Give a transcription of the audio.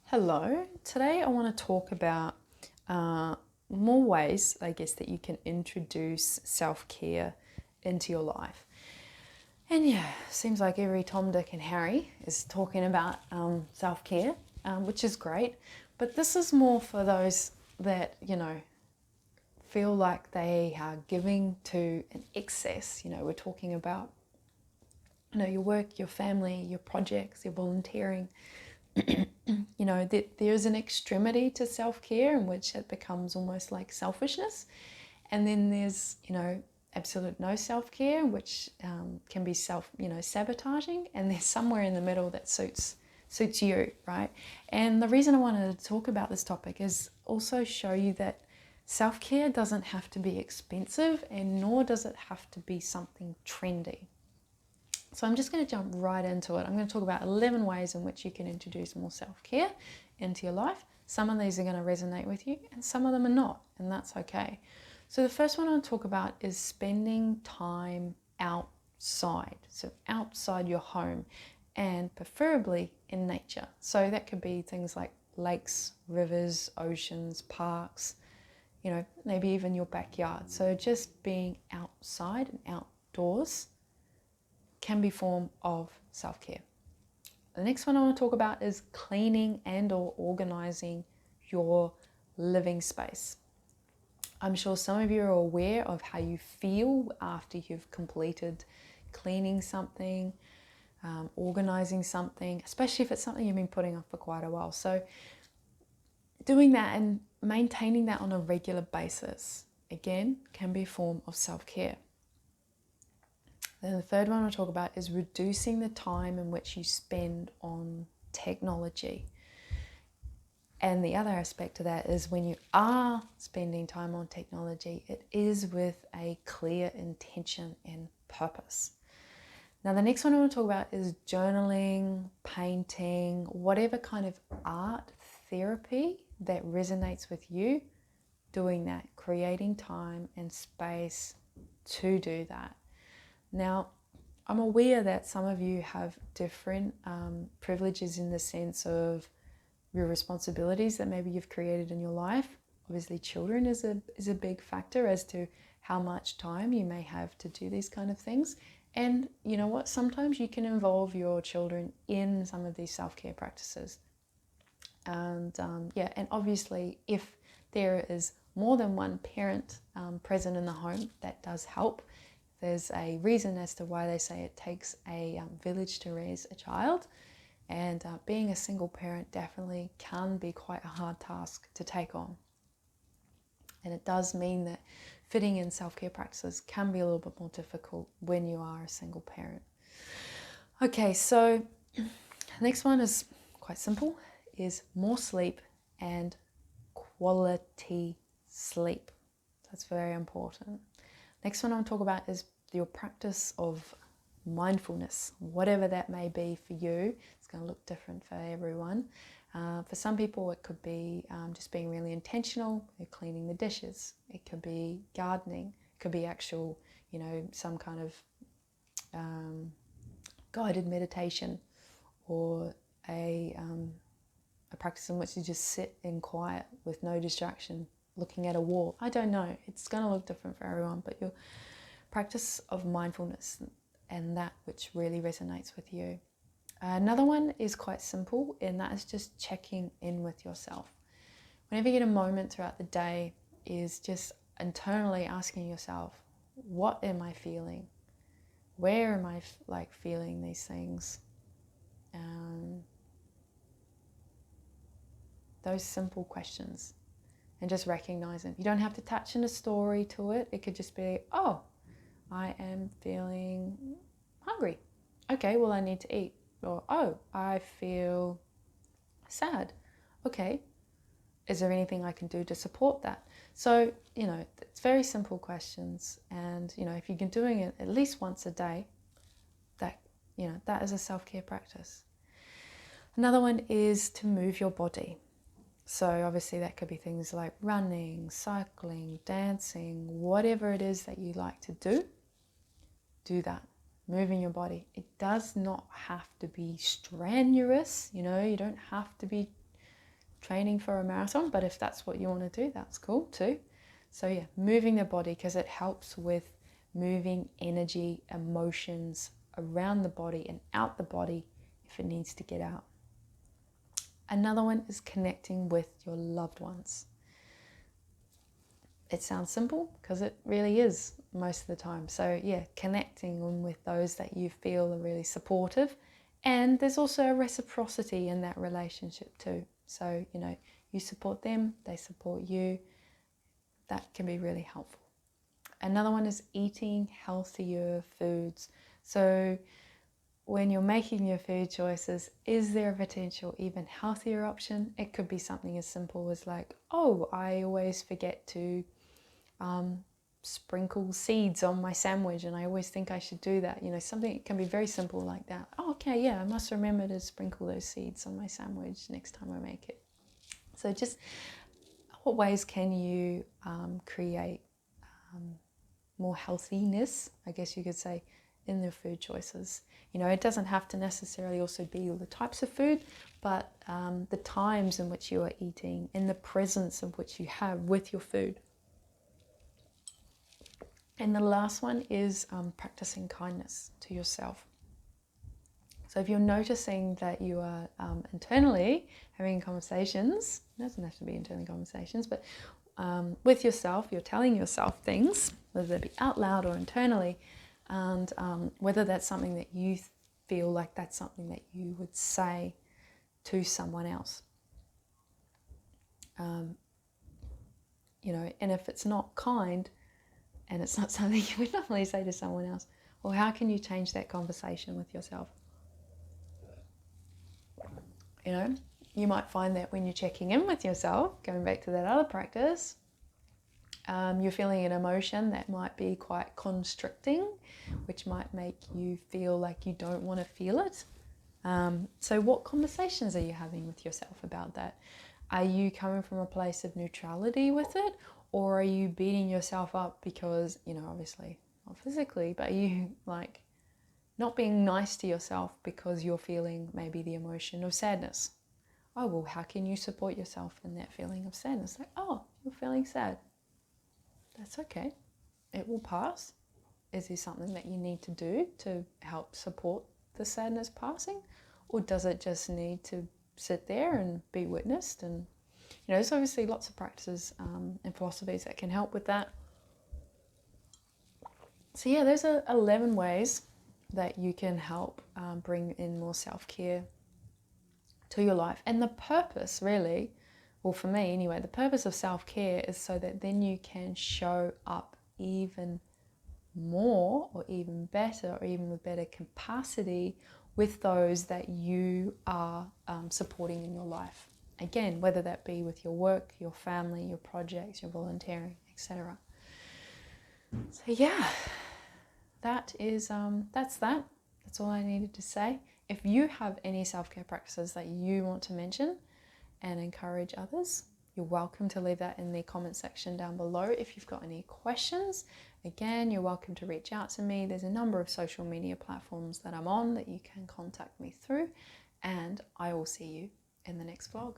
Hello, today I want to talk about more ways, I guess, that you can introduce self-care into your life. And yeah, seems like every Tom, Dick and Harry is talking about self-care, which is great. But this is more for those that, feel like they are giving to an excess. We're talking about, your work, your family, your projects, your volunteering. That there's an extremity to self-care in which it becomes almost like selfishness, and then there's absolute no self-care, which can be sabotaging, and there's somewhere in the middle that suits you, right? And the reason I wanted to talk about this topic is also show you that self-care doesn't have to be expensive, and nor does it have to be something trendy. So I'm just going to jump right into it. I'm going to talk about 11 ways in which you can introduce more self-care into your life. Some of these are going to resonate with you and some of them are not, and that's okay. So the first one I'll talk about is spending time outside. So outside your home, and preferably in nature. So that could be things like lakes, rivers, oceans, parks, maybe even your backyard. So just being outside and outdoors can be a form of self-care. The next one I want to talk about is cleaning and or organizing your living space. I'm sure some of you are aware of how you feel after you've completed cleaning something, organizing something, especially if it's something you've been putting off for quite a while. So doing that and maintaining that on a regular basis, again, can be a form of self-care. Then the third one I'll talk about is reducing the time in which you spend on technology. And the other aspect of that is when you are spending time on technology, it is with a clear intention and purpose. Now, the next one I want to talk about is journaling, painting, whatever kind of art therapy that resonates with you, doing that, creating time and space to do that. Now, I'm aware that some of you have different privileges in the sense of your responsibilities that maybe you've created in your life. Obviously, children is a big factor as to how much time you may have to do these kind of things. And you know what? Sometimes you can involve your children in some of these self-care practices. And and obviously, if there is more than one parent present in the home, that does help. There's a reason as to why they say it takes a village to raise a child, and being a single parent definitely can be quite a hard task to take on. And it does mean that fitting in self-care practices can be a little bit more difficult when you are a single parent. Okay, so the next one is quite simple, is more sleep and quality sleep. That's very important. Next one I want to talk about is your practice of mindfulness, whatever that may be for you. It's going to look different for everyone. For some people, it could be just being really intentional, cleaning the dishes. It could be gardening. It could be actual, some kind of guided meditation, or a practice in which you just sit in quiet with no distraction, looking at a wall. I don't know. It's going to look different for everyone, but your practice of mindfulness and that which really resonates with you. Another one is quite simple, and that is just checking in with yourself. Whenever you get a moment throughout the day, is just internally asking yourself, what am I feeling? Where am I feeling these things? Those simple questions. And just recognize it. You don't have to attach in a story to it. It could just be, oh, I am feeling hungry. Okay, well, I need to eat. Or, oh, I feel sad. Okay, is there anything I can do to support that? So, it's very simple questions. And, if you've been doing it at least once a day, that is a self-care practice. Another one is to move your body. So obviously that could be things like running, cycling, dancing, whatever it is that you like to do that. Moving your body. It does not have to be strenuous, you don't have to be training for a marathon, but if that's what you want to do, that's cool too. So yeah, moving the body, because it helps with moving energy, emotions around the body and out the body if it needs to get out. Another one is connecting with your loved ones. It sounds simple because it really is most of the time. So yeah, connecting with those that you feel are really supportive. And there's also a reciprocity in that relationship too. So, you know, you support them, they support you. That can be really helpful. Another one is eating healthier foods. So when you're making your food choices, is there a potential even healthier option? It could be something as simple as like, oh, I always forget to sprinkle seeds on my sandwich and I always think I should do that. You know, something that can be very simple like that. Oh, okay, yeah, I must remember to sprinkle those seeds on my sandwich next time I make it. So just what ways can you create more healthiness, I guess you could say, in their food choices? You know, it doesn't have to necessarily also be all the types of food, but the times in which you are eating and the presence of which you have with your food. And the last one is practicing kindness to yourself. So if you're noticing that you are internally having conversations, it doesn't have to be internal conversations, but with yourself, you're telling yourself things, whether they be out loud or internally, and whether that's something that you feel like that's something that you would say to someone else. You know, and if it's not kind, and it's not something you would normally say to someone else, well, how can you change that conversation with yourself? You know, you might find that when you're checking in with yourself, going back to that other practice, you're feeling an emotion that might be quite constricting, which might make you feel like you don't want to feel it. So what conversations are you having with yourself about that? Are you coming from a place of neutrality with it? Or are you beating yourself up because, you know, obviously not physically, but are you like not being nice to yourself because you're feeling maybe the emotion of sadness? Oh, well, how can you support yourself in that feeling of sadness? Like, oh, you're feeling sad. That's okay. It will pass. Is there something that you need to do to help support the sadness passing? Or does it just need to sit there and be witnessed? And, you know, there's obviously lots of practices and philosophies that can help with that. So yeah, those are 11 ways that you can help bring in more self-care to your life. And the purpose really, well for me anyway, the purpose of self-care is so that then you can show up even more or even better or even with better capacity with those that you are supporting in your life. Again, whether that be with your work, your family, your projects, your volunteering, etc. So yeah, that's that. That's all I needed to say. If you have any self-care practices that you want to mention and encourage others, you're welcome to leave that in the comment section down below. If you've got any questions, again, you're welcome to reach out to me. There's a number of social media platforms that I'm on that you can contact me through, and I will see you in the next vlog.